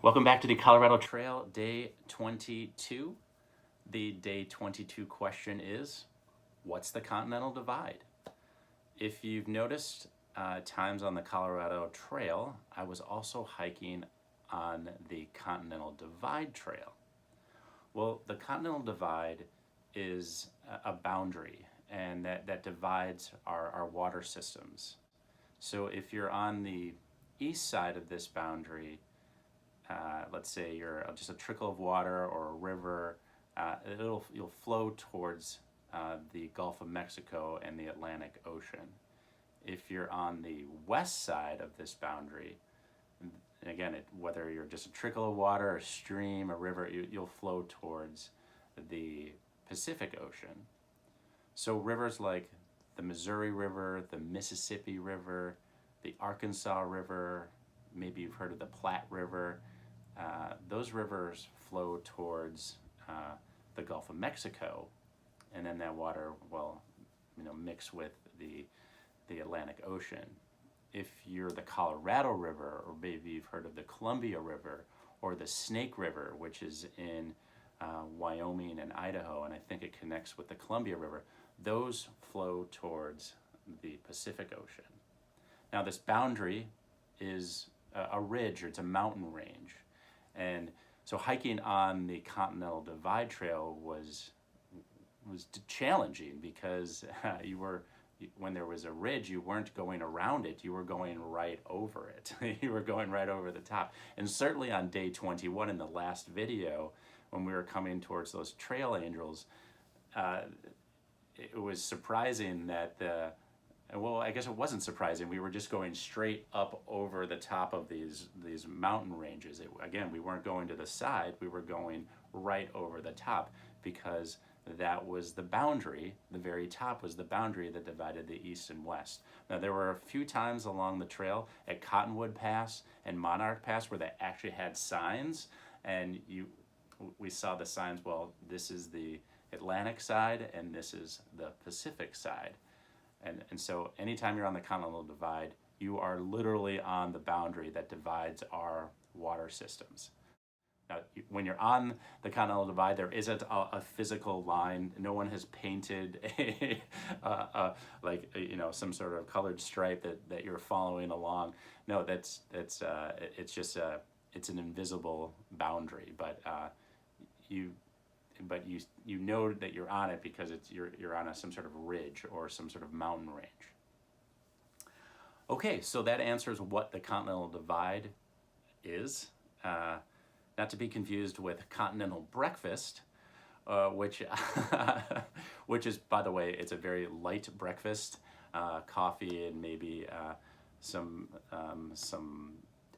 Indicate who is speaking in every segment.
Speaker 1: Welcome back to the Colorado Trail, day 22. The day 22 question is, what's the Continental Divide? If you've noticed times on the Colorado Trail, I was also hiking on the Continental Divide Trail. Well, the Continental Divide is a boundary, and that divides our water systems. So if you're on the east side of this boundary, let's say you're just a trickle of water or a river, you'll flow towards the Gulf of Mexico and the Atlantic Ocean. If you're on the west side of this boundary, and again, whether you're just a trickle of water, a stream, a river, you'll flow towards the Pacific Ocean. So rivers like the Missouri River, the Mississippi River, the Arkansas River, maybe you've heard of the Platte River, those rivers flow towards the Gulf of Mexico, and then that water will, mix with the Atlantic Ocean. If you're the Colorado River, or maybe you've heard of the Columbia River, or the Snake River, which is in Wyoming and Idaho, and I think it connects with the Columbia River, those flow towards the Pacific Ocean. Now, this boundary is a ridge, or it's a mountain range. And so hiking on the Continental Divide Trail was challenging because when there was a ridge, you weren't going around it, you were going right over it. You were going right over the top. And certainly on day 21 in the last video, when we were coming towards those trail angels, it was surprising that I guess it wasn't surprising. We were just going straight up over the top of these mountain ranges. Again, we weren't going to the side, we were going right over the top because that was the boundary. The very top was the boundary that divided the east and west. Now, there were a few times along the trail at Cottonwood Pass and Monarch Pass where they actually had signs, and we saw the signs, well, this is the Atlantic side and this is the Pacific side. And so anytime you're on the Continental Divide, you are literally on the boundary that divides our water systems. Now, when you're on the Continental Divide, there isn't a physical line. No one has painted some sort of colored stripe that you're following along. No, it's an invisible boundary, but you know that you're on it because you're on some sort of ridge or some sort of mountain range. Okay, so that answers what the Continental Divide is. Not to be confused with continental breakfast, which is, by the way, it's a very light breakfast, coffee and maybe some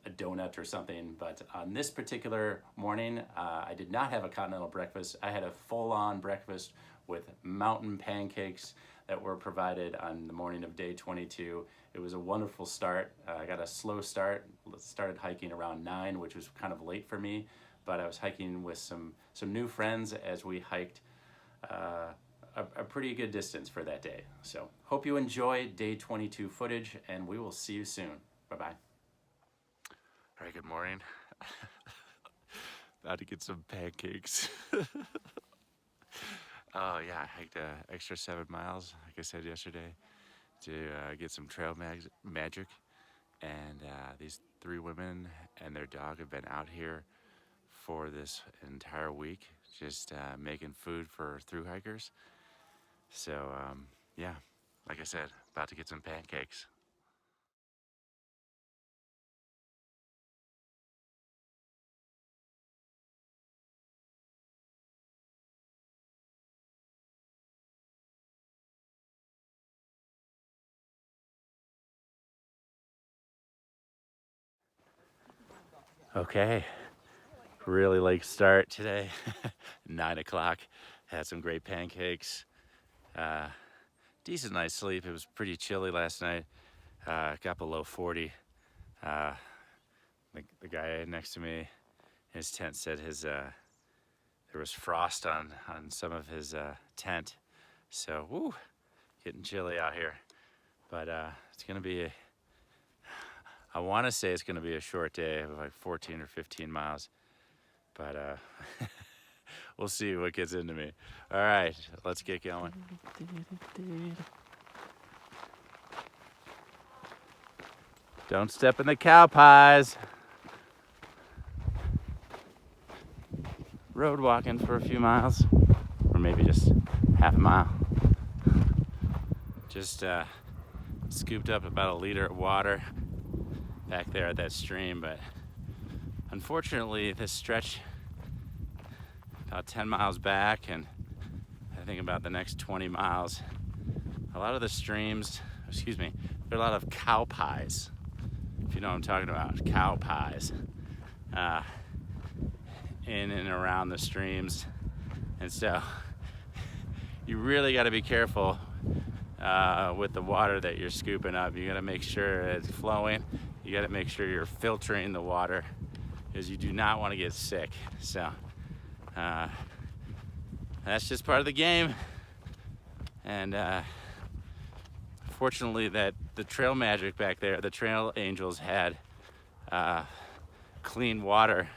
Speaker 1: a donut or something. But on this particular morning, I did not have a continental breakfast. I had a full-on breakfast with mountain pancakes that were provided on the morning of day 22. It was a wonderful start. I got a slow start. Started hiking around 9, which was kind of late for me, but I was hiking with some new friends as we hiked a pretty good distance for that day. So hope you enjoy day 22 footage, and we will see you soon. Bye-bye.
Speaker 2: All right, good morning. About to get some pancakes. Oh yeah, I hiked an extra 7 miles, like I said yesterday, to get some trail magic. And these 3 women and their dog have been out here for this entire week, just making food for thru hikers. So yeah, like I said, about to get some pancakes.
Speaker 1: Okay, really late start today. 9 o'clock, had some great pancakes. Decent night's sleep. It was pretty chilly last night. Got below 40. The guy next to me, his tent said there was frost on some of his tent. So, woo, getting chilly out here. But it's gonna be
Speaker 2: I want to say it's going to be a short day of like 14 or 15 miles, but we'll see what gets into me. All right, let's get going. Don't step in the cow pies. Road walking for a few miles, or maybe just half a mile. Just scooped up about a liter of water back there at that stream, but unfortunately this stretch about 10 miles back and I think about the next 20 miles, a lot of the streams, there are a lot of cow pies, if you know what I'm talking about, cow pies, in and around the streams. And so you really got to be careful with the water that you're scooping up. You got to make sure it's flowing. You got to make sure you're filtering the water, because you do not want to get sick. So that's just part of the game. And fortunately that the trail magic back there, the trail angels had clean water.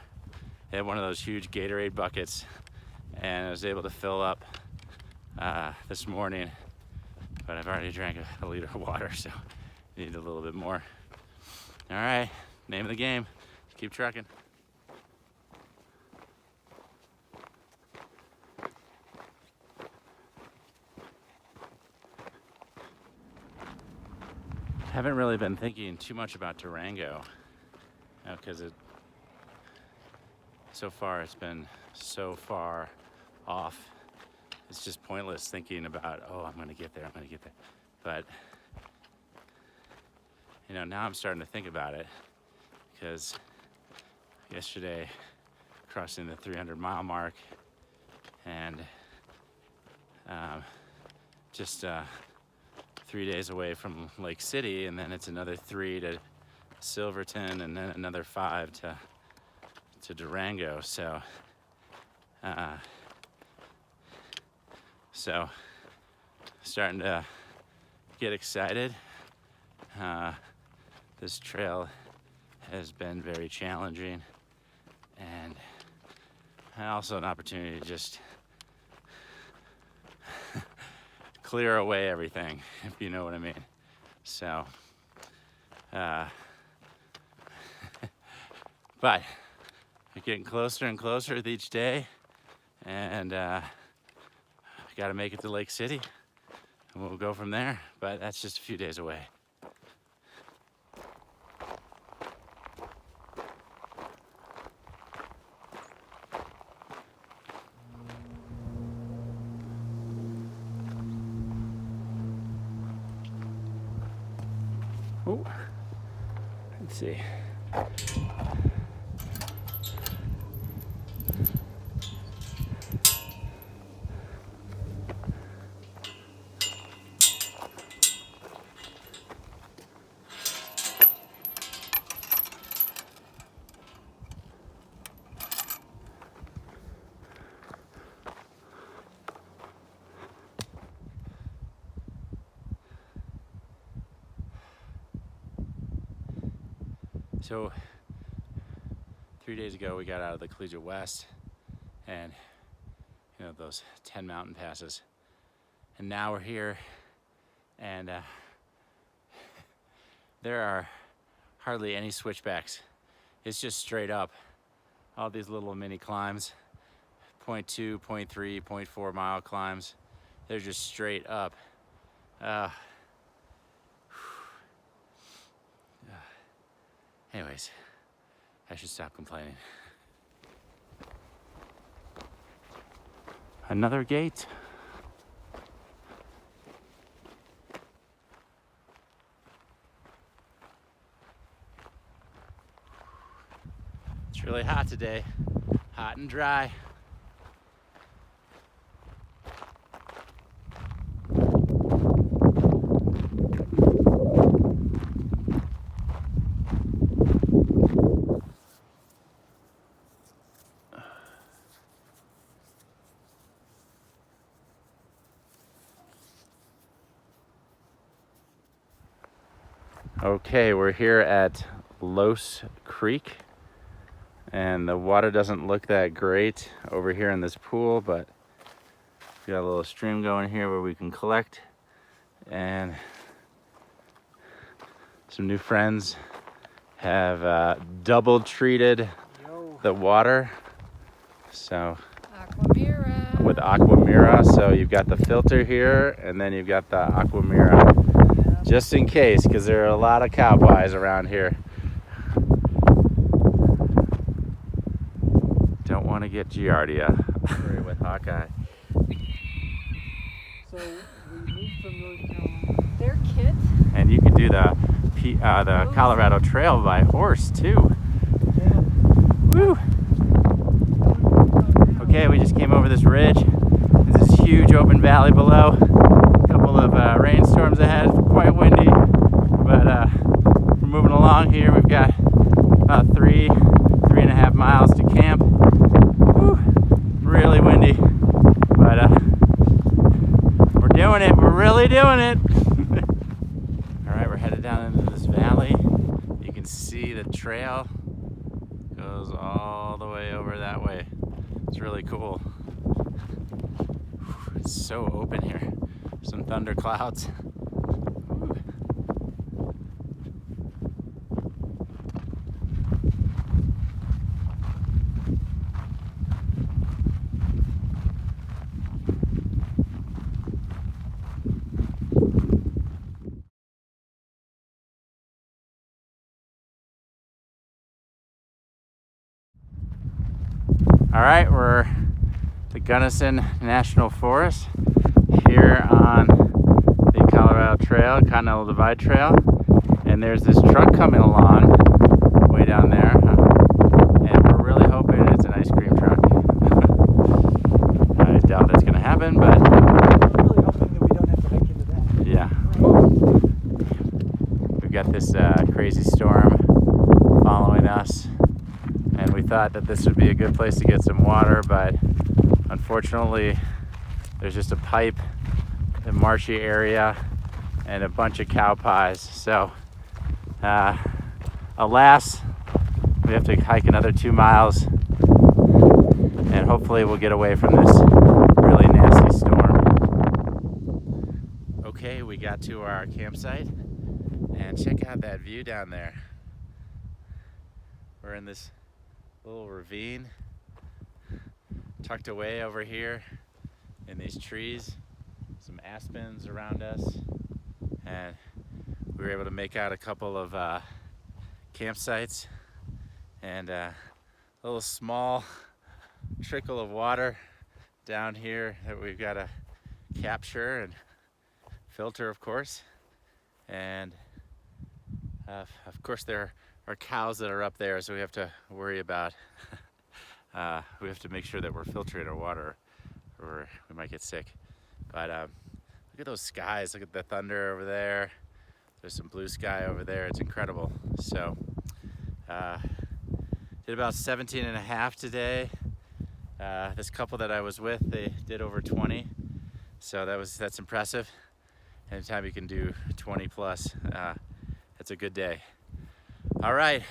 Speaker 2: They had one of those huge Gatorade buckets, and I was able to fill up this morning, but I've already drank a liter of water, so I need a little bit more. All right, name of the game, keep trucking. Haven't really been thinking too much about Durango, because so far it's been so far off. It's just pointless thinking about, oh, I'm gonna get there. But now I'm starting to think about it, because yesterday crossing the 300-mile mark, and just 3 days away from Lake City, and then it's another 3 to Silverton, and then another 5 to Durango. So starting to get excited. This trail has been very challenging, and also an opportunity to just clear away everything, if you know what I mean. So but we're getting closer and closer with each day, and I gotta make it to Lake City, and we'll go from there, but that's just a few days away. Oh, let's see. So 3 days ago we got out of the Collegiate West, and those 10 mountain passes, and now we're here, and there are hardly any switchbacks. It's just straight up, all these little mini climbs, 0.2, 0.3, 0.4 mile climbs. They're just straight up. Anyways, I should stop complaining. Another gate. It's really hot today, hot and dry. Okay, we're here at
Speaker 1: Los Creek, and the water doesn't look that great over here in this pool, but we got a little stream going here where we can collect, and some new friends have double treated the water, so
Speaker 3: Aquamira.
Speaker 1: with Aquamira. So you've got the filter here, and then you've got the Aquamira, just in case, because there are a lot of cow pies around here. Don't want to get Giardia with Hawkeye.
Speaker 4: So we moved from North Carolina.
Speaker 3: They're kids.
Speaker 1: And you can do the Colorado Trail by horse too.
Speaker 4: Yeah.
Speaker 1: Woo! Okay, we just came over this ridge. There's this huge open valley below. A couple of rainstorms ahead, quite windy. But we're moving along here. We've got about 3.5 miles to camp. Woo! Really windy, but we're doing it. We're really doing it. All right, we're headed down into this valley. You can see the trail goes all the way over that way. It's really cool. It's so open here. Some thunder clouds. All right, we're at the Gunnison National Forest here on the Colorado Trail, Continental Divide Trail, and there's this truck coming along way down there, and we're really hoping it's an ice cream truck. I doubt that's gonna happen, but
Speaker 4: I'm really hoping that we don't have to hike into that.
Speaker 1: yeah. We've got this crazy storm following us, and we thought that this would be a good place to get some water, but unfortunately there's just a pipe, a marshy area, and a bunch of cow pies. So alas, we have to hike another 2 miles, and hopefully we'll get away from this really nasty storm. Okay, we got to our campsite, and check out that view down there. We're in this little ravine tucked away over here in these trees, some aspens around us, and we were able to make out a couple of campsites and a little small trickle of water down here that we've got to capture and filter, of course. And of course there are cows that are up there, so we have to worry about we have to make sure that we're filtering our water or we might get sick. But look at those skies, look at the thunder over there. There's some blue sky over there. It's incredible. So did about 17.5 today. This couple that I was with, they did over 20, so that's impressive. Anytime you can do 20 plus, it's a good day. All right,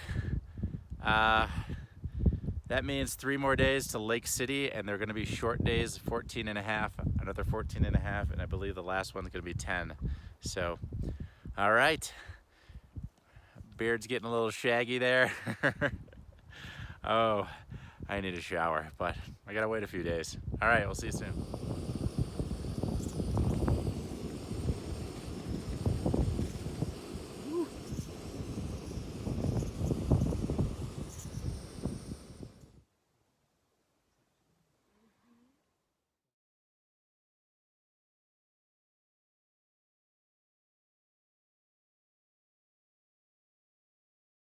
Speaker 1: that means 3 more days to Lake City, and they're going to be short days, 14.5, another 14.5, and I believe the last one's going to be 10. So, all right, beard's getting a little shaggy there. Oh, I need a shower, but I gotta wait a few days. All right, we'll see you soon.